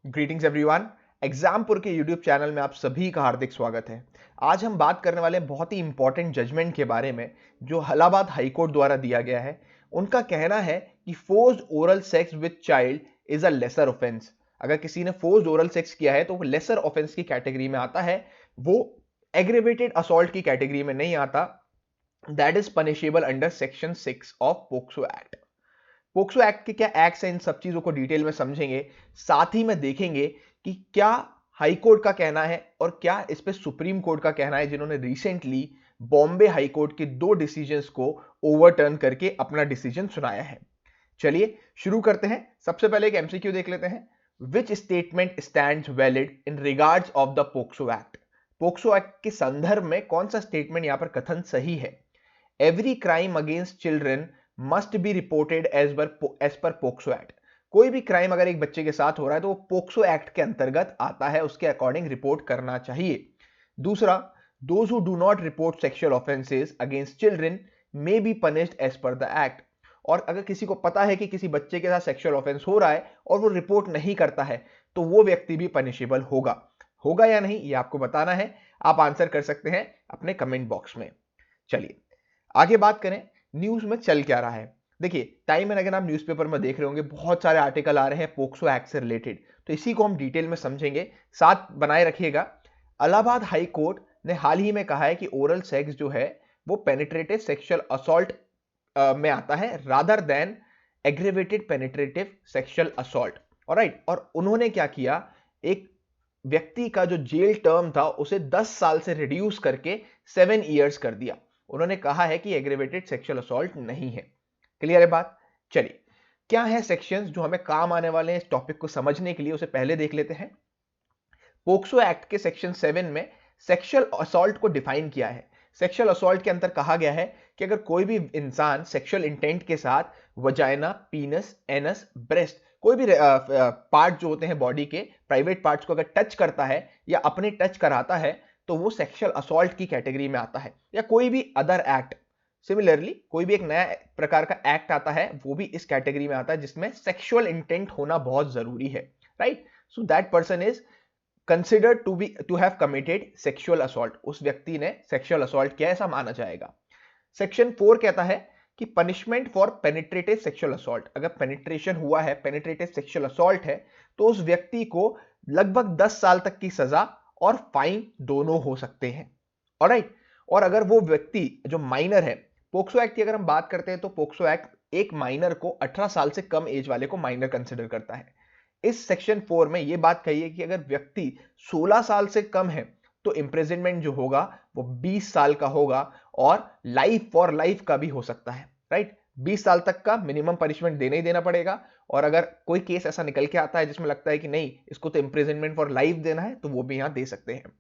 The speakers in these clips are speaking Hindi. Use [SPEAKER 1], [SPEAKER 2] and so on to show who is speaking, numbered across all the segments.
[SPEAKER 1] Greetings everyone. एग्जामपुर के यूट्यूब चैनल में आप सभी का हार्दिक स्वागत है। आज हम बात करने वाले हैं बहुत ही इंपॉर्टेंट जजमेंट के बारे में जो इलाहाबाद हाई कोर्ट द्वारा दिया गया है। उनका कहना है कि forced oral sex with child is a lesser offence. अगर किसी ने फोर्स्ड ओरल सेक्स किया है तो वो लेसर ऑफेंस की कैटेगरी में आता है, वो एग्रेवेटेड असॉल्ट की कैटेगरी में नहीं आता। That is punishable under section 6 of POCSO act. POCSO act के क्या एक्ट्स हैं, इन सब चीजों को डिटेल में समझेंगे। साथ ही में देखेंगे कि क्या हाई कोर्ट का कहना है और क्या इस पे सुप्रीम कोर्ट का कहना है, जिन्होंने रिसेंटली बॉम्बे हाई कोर्ट के 2 डिसीजंस को ओवरटर्न करके अपना डिसीजन सुनाया है। चलिए शुरू करते हैं। सबसे पहले एक एमसीक्यू देख लेते हैं। Which statement stands valid in regards of the POCSO act. POCSO act के संदर्भ में कौन सा स्टेटमेंट यहां पर कथन सही है? Every crime against children must be reported as per POCSO act. कोई भी क्राइम अगर एक बच्चे के साथ हो रहा है तो वो पोक्सो एक्ट के अंतर्गत आता है, उसके अकॉर्डिंग रिपोर्ट करना चाहिए। दूसरा, those who do not report sexual offences against children may be punished as per the act. और अगर किसी को पता है कि किसी बच्चे के साथ सेक्सुअल ऑफेंस हो रहा है और वो रिपोर्ट नहीं करता है तो वो व्यक्ति भी पनिशेबल होगा। होगा या नहीं ये आपको बताना है। आप आंसर कर सकते हैं अपने कमेंट बॉक्स में। चलिए आगे बात करें, न्यूज में चल क्या रहा है। देखिए टाइम एंड अगेन आप न्यूज़पेपर में देख रहे होंगे, बहुत सारे आर्टिकल आ रहे हैं पोक्सो एक्ट से रिलेटेड, तो इसी को हम डिटेल में समझेंगे। साथ बनाए रखिएगा। इलाहाबाद हाई कोर्ट ने हाल ही में कहा है कि ओरल सेक्स जो है वो पेनिट्रेटिव सेक्सुअल असॉल्ट में आता है rather than aggravated penetrative sexual assault. Alright, और उन्होंने क्या किया, एक व्यक्ति का जो जेल टर्म था उसे 10 साल से रिड्यूस करके 7 इयर्स कर दिया। उन्होंने कहा है कि एग्रेवेटेड सेक्सुअल असॉल्ट नहीं है। क्लियर है बात? चलिए, क्या है सेक्शंस जो हमें काम आने वाले हैं इस टॉपिक को समझने के लिए, उसे पहले देख लेते हैं। पोक्सो एक्ट के सेक्शन 7 में सेक्सुअल असॉल्ट को डिफाइन किया है। सेक्सुअल असॉल्ट के अंदर कहा गया है कि अगर कोई भी इंसान सेक्सुअल इंटेंट के साथ वजाइना, पीनस, एनस, ब्रेस्ट, कोई भी पार्ट जो होते हैं बॉडी के प्राइवेट पार्ट्स को अगर टच करता है या अपने टच कराता है तो वो सेक्सुअल असॉल्ट की कैटेगरी में आता है। या कोई भी अदर एक्ट, सिमिलरली कोई भी एक नया प्रकार का एक्ट आता है वो भी इस कैटेगरी में आता है जिसमें सेक्सुअल इंटेंट होना बहुत जरूरी है। Right, so that person is considered to have committed sexual assault. उस व्यक्ति ने सेक्सुअल असॉल्ट किया ऐसा माना जाएगा। सेक्शन 4 कहता है कि punishment for penetrative sexual assault, अगर पेनिट्रेशन हुआ है, पेनिट्रेटिव सेक्सुअल असॉल्ट है, तो उस व्यक्ति को लगभग 10 साल तक की सजा और फाइन दोनों हो सकते हैं। ऑलराइट, और अगर वो व्यक्ति जो माइनर है, पोक्सो एक्ट की अगर हम बात करते हैं तो पोक्सो एक्ट एक माइनर को 18 साल से कम एज वाले को माइनर कंसिडर करता है। इस सेक्शन 4 में यह बात कही है कि अगर व्यक्ति 16 साल से कम है तो इंप्रिजनमेंट जो होगा वो 20 साल का होगा और लाइफ फॉर लाइफ का भी हो सकता है। राइट, 20 साल तक का मिनिमम पनिशमेंट देना ही देना पड़ेगा। और अगर कोई केस ऐसा निकल के आता है जिसमें लगता है कि नहीं इसको तो इंप्रिजनमेंट फॉर लाइफ देना है तो वो भी यहां दे सकते हैं।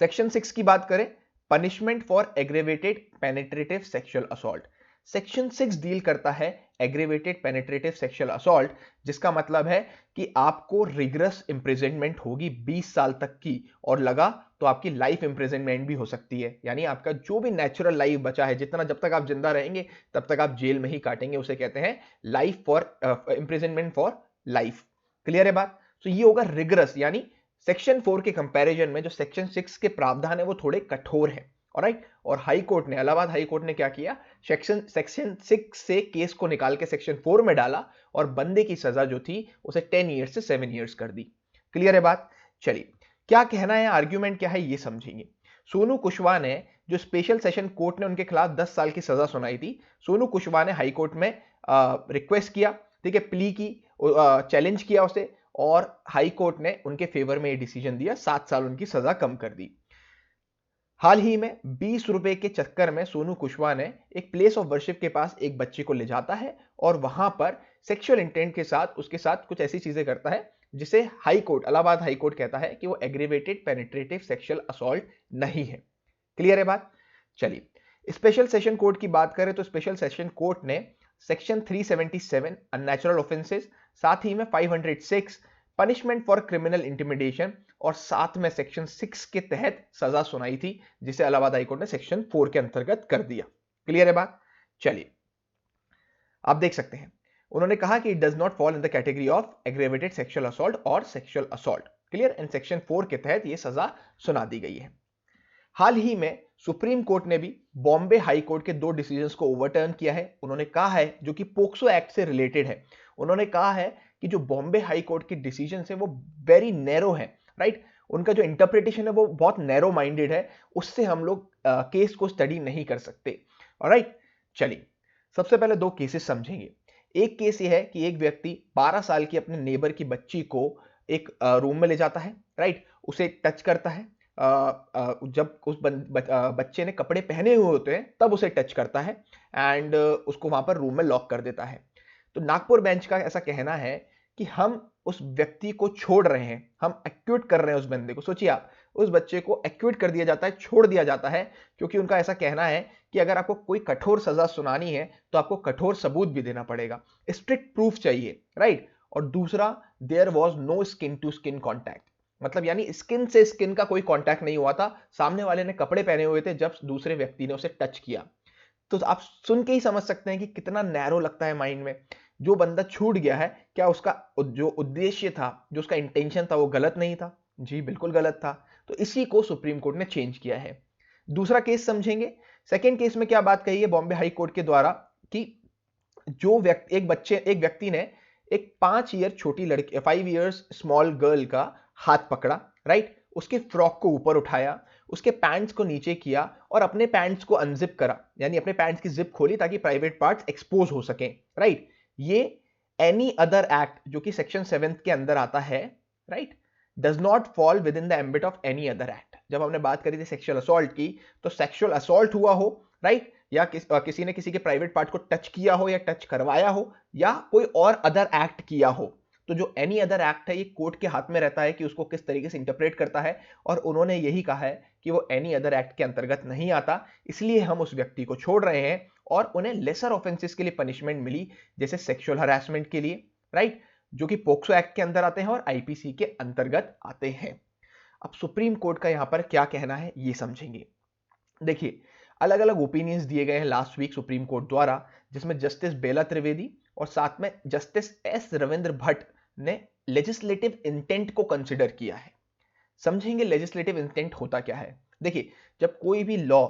[SPEAKER 1] सेक्शन 6 की बात करें, punishment for aggravated penetrative sexual assault. Section 6 deal करता है एग्रेवेटेड पेनिट्रेटिव सेक्सुअल असॉल्ट, जिसका मतलब है कि आपको रिगरस इंप्रिजनमेंट होगी 20 साल तक की, और लगा तो आपकी लाइफ इंप्रिजनमेंट भी हो सकती है। यानी आपका जो भी नेचुरल लाइफ बचा है, जितना जब तक आप जिंदा रहेंगे तब तक आप जेल में ही काटेंगे, उसे कहते हैं life for imprisonment for life. Clear है बात? तो ये होगा रिगरस, यानी सेक्शन 4 के कंपैरिजन में जो सेक्शन 6 के प्रावधान है वो थोड़े कठोर हैं। ऑलराइट, और हाई कोर्ट ने, इलाहाबाद हाई कोर्ट ने क्या किया, सेक्शन 6 से केस को निकाल के सेक्शन 4 में डाला और बंदे की सजा जो थी उसे 10 ईयर्स से 7 ईयर्स कर दी। क्लियर है बात? चलिए, क्या कहना है, आर्ग्यूमेंट क्या है ये समझेंगे। सोनू कुशवाहा ने, जो स्पेशल सेशन कोर्ट ने उनके खिलाफ 10 साल की सजा सुनाई थी, सोनू कुशवाहा ने हाई कोर्ट में रिक्वेस्ट किया, ठीक है, प्ली की, चैलेंज किया उसे, और हाई कोर्ट ने उनके फेवर में ये डिसीजन दिया, 7 साल उनकी सजा कम कर दी। हाल ही में 20 रुपए के चक्कर में सोनू कुशवाहा ने एक प्लेस ऑफ वर्शिप के पास एक बच्चे को ले जाता है और वहां पर सेक्सुअल इंटेंट के साथ उसके साथ कुछ ऐसी चीजें करता है जिसे high court, Allahabad high court कहता है कि वो एग्रीवेटेड पेनिट्रेटिव सेक्सुअल असॉल्ट नहीं है। क्लियर है बात? चलिए, स्पेशल सेशन कोर्ट की बात करें तो स्पेशल सेशन कोर्ट ने सेक्शन 377 अननेचुरल ऑफेंसेस, साथ ही में 506 पनिशमेंट फॉर क्रिमिनल इंटिमिडेशन, और साथ में सेक्शन 6 के तहत सजा सुनाई थी, जिसे इलाहाबाद हाईकोर्ट ने सेक्शन 4 के अंतर्गत कर दिया। क्लियर है बात? चलिए, आप देख सकते हैं उन्होंने कहा कि it does not fall in the category of aggravated sexual assault और sexual assault. Clear. And section 4 के तहत यह सजा सुना दी गई है। हाल ही में सुप्रीम कोर्ट ने भी बॉम्बे हाई कोर्ट के 2 डिसीजंस को ओवरटर्न किया है। उन्होंने कहा है, जो कि पोक्सो एक्ट से रिलेटेड है, उन्होंने कहा है कि जो बॉम्बे हाई कोर्ट के डिसीजंस है वो वेरी नैरो है, राइट। उनका जो इंटरप्रिटेशन है वो बहुत नैरो माइंडेड है, उससे हम लोग केस को स्टडी नहीं कर सकते। ऑलराइट, चलिए सबसे पहले 2 केसेस समझेंगे। एक केस ये है कि एक व्यक्ति 12 साल की अपने नेबर की बच्ची को एक रूम में ले जाता है, राइट, उसे टच करता है। जब उस बच्चे ने कपड़े पहने हुए होते हैं तब उसे टच करता है एंड उसको वहां पर रूम में लॉक कर देता है। तो नागपुर बेंच का ऐसा कहना है कि हम उस व्यक्ति को छोड़ रहे हैं, हम एक्यूट कर रहे हैं उस बंदे को। सोचिए आप, उस बच्चे को एक्यूट कर दिया जाता है, छोड़ दिया जाता है, क्योंकि उनका ऐसा कहना है कि अगर आपको कोई कठोर सजा सुनानी है तो आपको कठोर सबूत भी देना पड़ेगा, स्ट्रिक्ट प्रूफ चाहिए, राइट। और दूसरा, there was no skin to skin contact, मतलब यानी स्किन से स्किन का कोई कॉन्टैक्ट नहीं हुआ था, सामने वाले ने कपड़े पहने हुए थे जब दूसरे व्यक्ति ने उसे टच किया। तो आप सुन के ही समझ सकते हैं कि कितना नैरो लगता है माइंड में। जो बंदा छूट गया है, क्या उसका जो उद्देश्य था, जो उसका इंटेंशन था, वो गलत नहीं था? जी बिल्कुल गलत था। तो इसी को सुप्रीम कोर्ट ने चेंज किया है। दूसरा केस समझेंगे। सेकेंड केस में क्या बात कही है बॉम्बे हाई कोर्ट के द्वारा कि जो व्यक्ति एक व्यक्ति ने एक 5 ईयर छोटी लड़की 5 इयर्स स्मॉल गर्ल का हाथ पकड़ा, राइट, उसके फ्रॉक को ऊपर उठाया, उसके पैंट्स को नीचे किया और अपने पैंट्स को अनजिप करा, यानी अपने पैंट्स की जिप खोली ताकि प्राइवेट पार्ट्स एक्सपोज हो सके, राइट। ये एनी अदर एक्ट जो कि सेक्शन 7 के अंदर आता है, right, does not fall with in the ambit of any other act. जब हमने बात करी थी सेक्सुअल असॉल्ट की, तो सेक्सुअल असॉल्ट हुआ हो, राइट, या किसी ने किसी के प्राइवेट पार्ट को टच किया हो या टच करवाया हो या कोई और अदर एक्ट किया हो, तो जो एनी अदर एक्ट है ये कोर्ट के हाथ में रहता है कि उसको किस तरीके से इंटरप्रेट करता है, और उन्होंने यही कहा है कि वो एनी अदर एक्ट के अंतर्गत नहीं आता। इसलिए हम उस व्यक्ति को छोड़ रहे हैं और उन्हें लेसर ऑफेंसेस के लिए पनिशमेंट मिली, जैसे सेक्सुअल हरासमेंट के लिए, राइट, जो कि पोक्सो एक्ट के अंदर आते हैं और आईपीसी के अंतर्गत आते हैं। अब सुप्रीम कोर्ट का यहां पर क्या कहना है ये समझेंगे। देखिए, अलग अलग ओपिनियंस दिए गए हैं लास्ट वीक सुप्रीम कोर्ट द्वारा, जिसमें जस्टिस बेला त्रिवेदी और साथ में जस्टिस एस रविंद्र भट्ट ने लेजिस्लेटिव इंटेंट को कंसिडर किया है। समझेंगे लेजिस्लेटिव इंटेंट होता क्या है। देखिए, जब कोई भी लॉ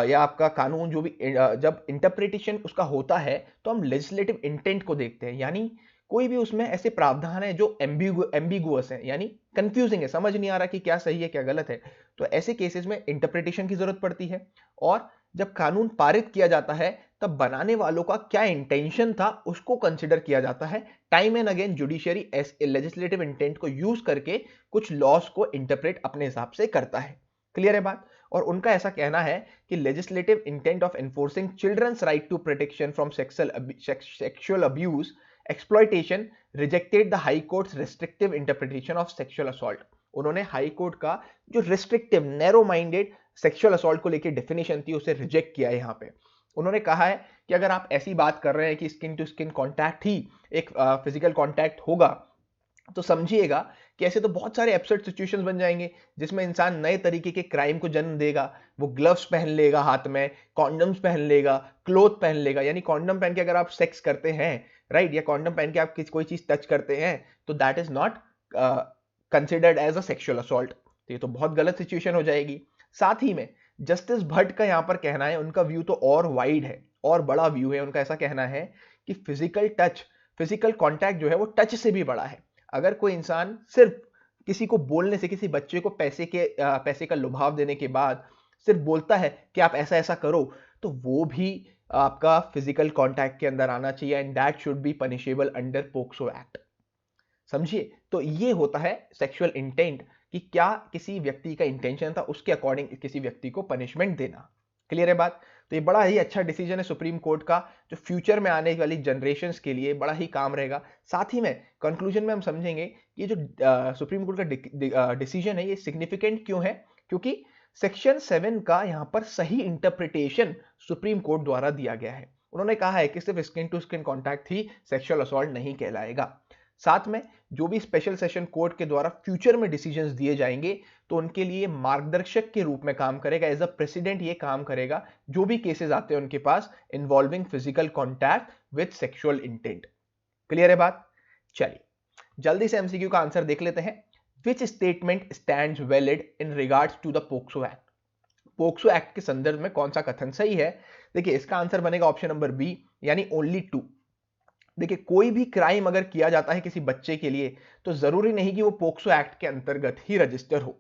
[SPEAKER 1] या आपका कानून जो भी जब इंटरप्रिटेशन उसका होता है तो हम लेजिस्लेटिव इंटेंट को देखते हैं, यानी कोई भी उसमें ऐसे प्रावधान है जो एम्बिगुअस है, यानी कंफ्यूजिंग है, समझ नहीं आ रहा कि क्या सही है क्या गलत है, तो ऐसे केसेस में इंटरप्रिटेशन की जरूरत पड़ती है। और जब कानून पारित किया जाता है तब बनाने वालों का क्या इंटेंशन था उसको कंसिडर किया जाता है। Time and again judiciary legislative intent को यूज करके कुछ लॉस को इंटरप्रेट अपने हिसाब से करता है। क्लियर है बात। और उनका ऐसा कहना है कि legislative intent of enforcing children's right to protection from sexual abuse exploitation rejected the high court's restrictive interpretation of sexual assault. उन्होंने हाई कोर्ट का जो restrictive narrow minded sexual assault को लेकर डेफिनेशन थी उसे रिजेक्ट किया है। यहां पे उन्होंने कहा है कि अगर आप ऐसी बात कर रहे हैं कि स्किन टू स्किन कॉन्टैक्ट ही एक फिजिकल कॉन्टैक्ट होगा, तो समझिएगा कि ऐसे तो बहुत सारे एब्सर्ड सिचुएशंस बन जाएंगे जिसमें इंसान नए तरीके के क्राइम को जन्म देगा। वो ग्लव्स पहन लेगा, हाथ में कॉन्डम्स पहन लेगा, क्लोथ पहन लेगा, यानी कॉन्डम पहन के अगर आप सेक्स करते हैं, राइट, या कॉन्डम पहन के आप कोई चीज टच करते हैं, तो that is not considered as a sexual assault. तो ये तो बहुत गलत सिचुएशन हो जाएगी। साथ ही में जस्टिस भट्ट का यहां पर कहना है, उनका व्यू तो और वाइड है और बड़ा व्यू है। उनका ऐसा कहना है कि फिजिकल कॉन्टैक्ट जो है वो टच से भी बड़ा है। अगर कोई इंसान सिर्फ किसी को बोलने से, किसी बच्चे को पैसे का लुभाव देने के बाद सिर्फ बोलता है कि आप ऐसा ऐसा करो, तो वो भी आपका फिजिकल कॉन्टैक्ट के अंदर आना चाहिए and that should be punishable under POCSO act. समझिए, तो ये होता है सेक्सुअल इंटेंट कि क्या किसी व्यक्ति का इंटेंशन था, उसके अकॉर्डिंग किसी व्यक्ति को पनिशमेंट देना। क्लियर है बात। तो ये बड़ा ही अच्छा डिसीजन है सुप्रीम कोर्ट का, जो फ्यूचर में आने वाली जनरेशंस के लिए बड़ा ही काम रहेगा। साथ ही में कंक्लूजन में हम समझेंगे कि ये जो सुप्रीम कोर्ट का डिसीजन है ये सिग्निफिकेंट क्यों है, क्योंकि सेक्शन 7 का यहां पर सही इंटरप्रिटेशन सुप्रीम कोर्ट द्वारा दिया गया है। उन्होंने कहा है कि सिर्फ स्किन टू स्किन कॉन्टैक्ट ही सेक्सुअल असॉल्ट नहीं कहलाएगा। साथ में जो भी स्पेशल सेशन कोर्ट के द्वारा फ्यूचर में डिसीजंस दिए जाएंगे तो उनके लिए मार्गदर्शक के रूप में काम करेगा, एज अ प्रेसिडेंट ये काम करेगा जो भी केसेस आते हैं उनके पास involving physical contact with sexual intent. Clear है बात? चलिए जल्दी से एमसीक्यू का आंसर देख लेते हैं। Which statement stands valid in regards to the POCSO act? POCSO act के संदर्भ में कौन सा कथन सही है? देखिए इसका आंसर बनेगा ऑप्शन नंबर बी, यानी ओनली टू। देखिए कोई भी क्राइम अगर किया जाता है किसी बच्चे के लिए तो जरूरी नहीं कि वो पोक्सो एक्ट के अंतर्गत ही रजिस्टर हो।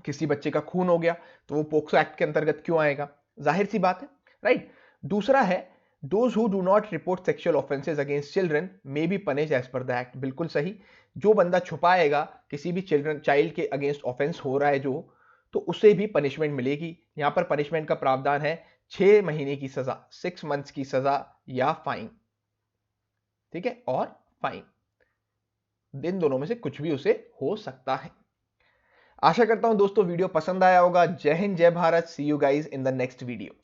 [SPEAKER 1] किसी बच्चे का खून हो गया तो वो पोक्सो एक्ट के अंतर्गत क्यों आएगा? जाहिर सी बात है, राइट। दूसरा है those who do not report sexual offences against children may be punished as per the act. बिल्कुल सही। जो बंदा छुपाएगा किसी भी चाइल्ड के अगेंस्ट ऑफेंस हो रहा है जो, तो उसे भी पनिशमेंट मिलेगी। यहां पर पनिशमेंट का प्रावधान है 6 महीने की सजा, 6 मंथ्स की सजा या फाइन। ठीक है, और फाइन, इन दोनों में से कुछ भी उसे हो सकता है। आशा करता हूं दोस्तों वीडियो पसंद आया होगा। जय हिंद, जय Bharat. See you guys in the next video.